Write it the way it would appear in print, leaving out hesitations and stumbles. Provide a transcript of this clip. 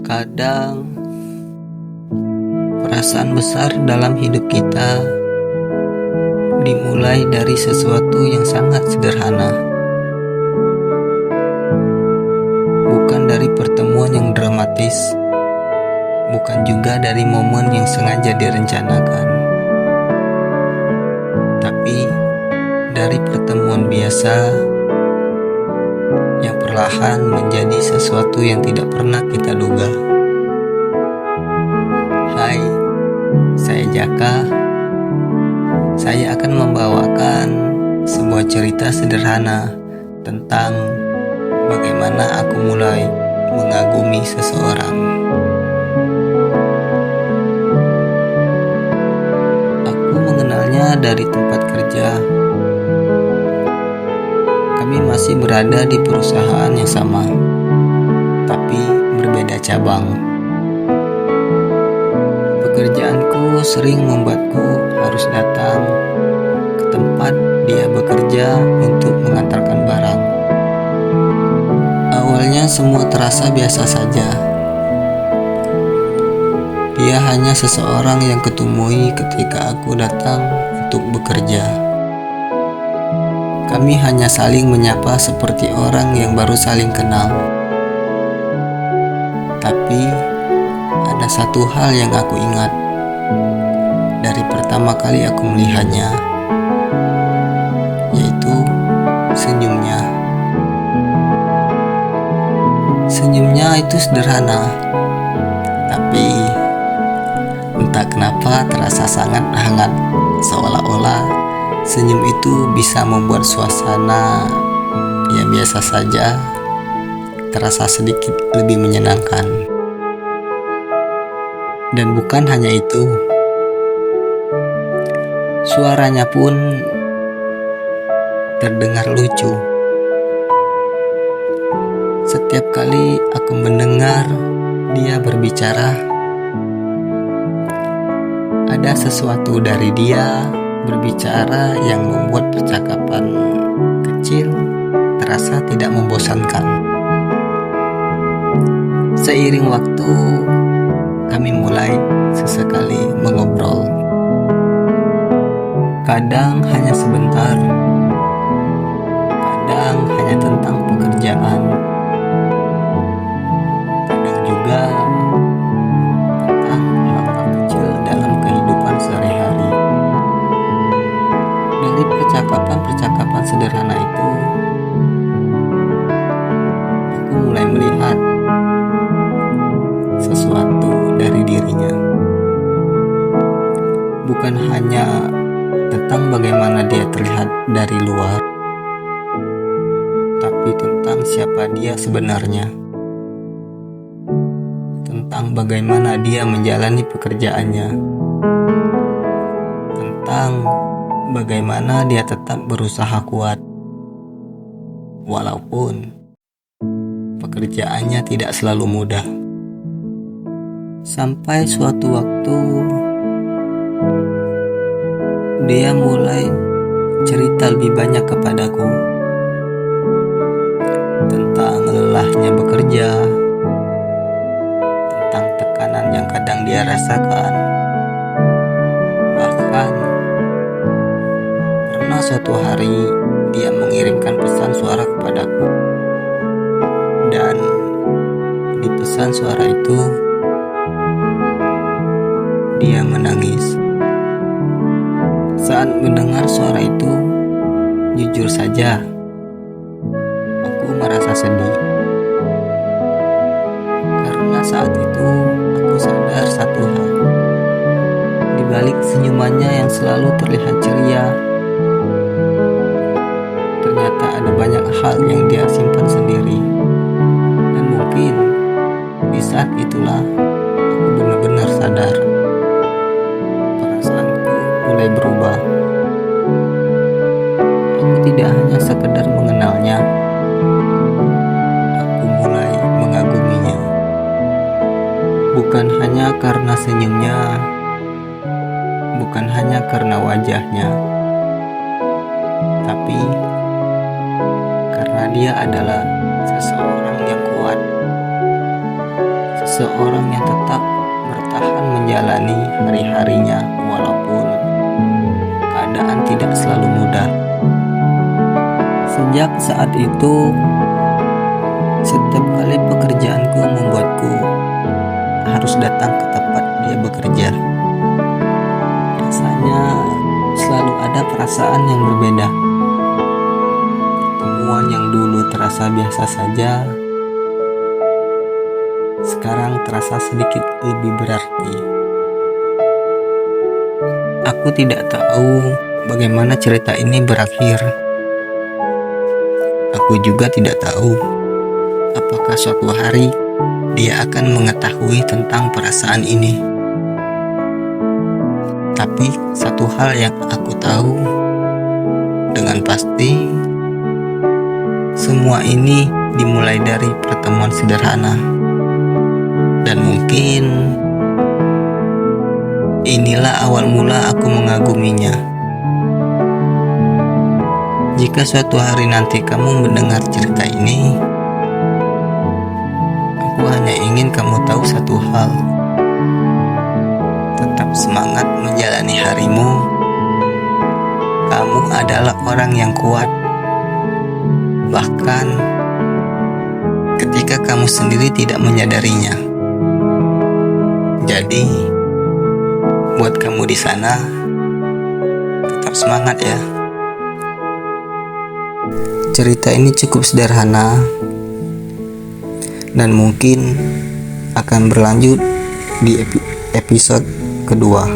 Kadang perasaan besar dalam hidup kita dimulai dari sesuatu yang sangat sederhana. Bukan dari pertemuan yang dramatis, bukan juga dari momen yang sengaja direncanakan, tapi dari pertemuan biasa yang perlahan menjadi sesuatu yang tidak pernah kita duga. Hai, saya Jaka. Saya akan membawakan sebuah cerita sederhana tentang bagaimana aku mulai mengagumi seseorang. Aku mengenalnya dari tempat kerja. Kami masih berada di perusahaan yang sama, tapi berbeda cabang. Pekerjaanku sering membuatku harus datang ke tempat dia bekerja untuk mengantarkan barang. Awalnya semua terasa biasa saja. Dia hanya seseorang yang kutemui ketika aku datang untuk bekerja. Kami hanya saling menyapa seperti orang yang baru saling kenal. Tapi ada satu hal yang aku ingat dari pertama kali aku melihatnya, yaitu senyumnya. Senyumnya itu sederhana, tapi entah kenapa terasa sangat hangat, seolah-olah senyum itu bisa membuat suasana yang biasa saja terasa sedikit lebih menyenangkan. Dan bukan hanya itu, suaranya pun terdengar lucu. Setiap kali aku mendengar dia berbicara, ada sesuatu dari dia berbicara yang membuat percakapan kecil terasa tidak membosankan. Seiring waktu, kami mulai sesekali mengobrol. Kadang hanya sebentar, kadang hanya tentang pekerjaan, kadang juga tentang hal-hal kecil dalam kehidupan sehari-hari. Dari percakapan-percakapan sederhana itu, aku mulai melihat sesuatu dari dirinya. Bukan hanya tentang bagaimana dia terlihat dari luar, tapi tentang siapa dia sebenarnya. Tentang bagaimana dia menjalani pekerjaannya. Tentang bagaimana dia tetap berusaha kuat, walaupun pekerjaannya tidak selalu mudah. Sampai suatu waktu, dia mulai cerita lebih banyak kepadaku tentang lelahnya bekerja, tentang tekanan yang kadang dia rasakan. Bahkan pernah suatu hari dia mengirimkan pesan suara kepadaku, dan di pesan suara itu dia menangis. Saat mendengar suara itu, jujur saja, aku merasa sedih. Karena saat itu aku sadar satu hal. Di balik senyumannya yang selalu terlihat ceria, ternyata ada banyak hal yang dia simpan sendiri. Dan mungkin di saat itulah aku benar-benar sadar. Perasaanku mulai berubah. Aku tidak hanya sekedar mengenalnya, aku mulai mengaguminya. Bukan hanya karena senyumnya, bukan hanya karena wajahnya, tapi karena dia adalah seseorang yang kuat, seseorang yang tetap bertahan menjalani hari-harinya walaupun keadaan tidak selalu mudah. Sejak saat itu, setiap kali pekerjaanku membuatku harus datang ke tempat dia bekerja. Rasanya selalu ada perasaan yang berbeda. Pertemuan yang dulu terasa biasa saja, sekarang terasa sedikit lebih berarti. Aku tidak tahu bagaimana cerita ini berakhir. Aku juga tidak tahu apakah suatu hari dia akan mengetahui tentang perasaan ini. Tapi satu hal yang aku tahu dengan pasti, semua ini dimulai dari pertemuan sederhana. Dan mungkin inilah awal mula aku mengaguminya. Jika suatu hari nanti kamu mendengar cerita ini, aku hanya ingin kamu tahu satu hal. Tetap semangat menjalani harimu. Kamu adalah orang yang kuat. Bahkan ketika kamu sendiri tidak menyadarinya. Jadi, buat kamu di sana, tetap semangat ya. Cerita ini cukup sederhana dan mungkin akan berlanjut di episode kedua.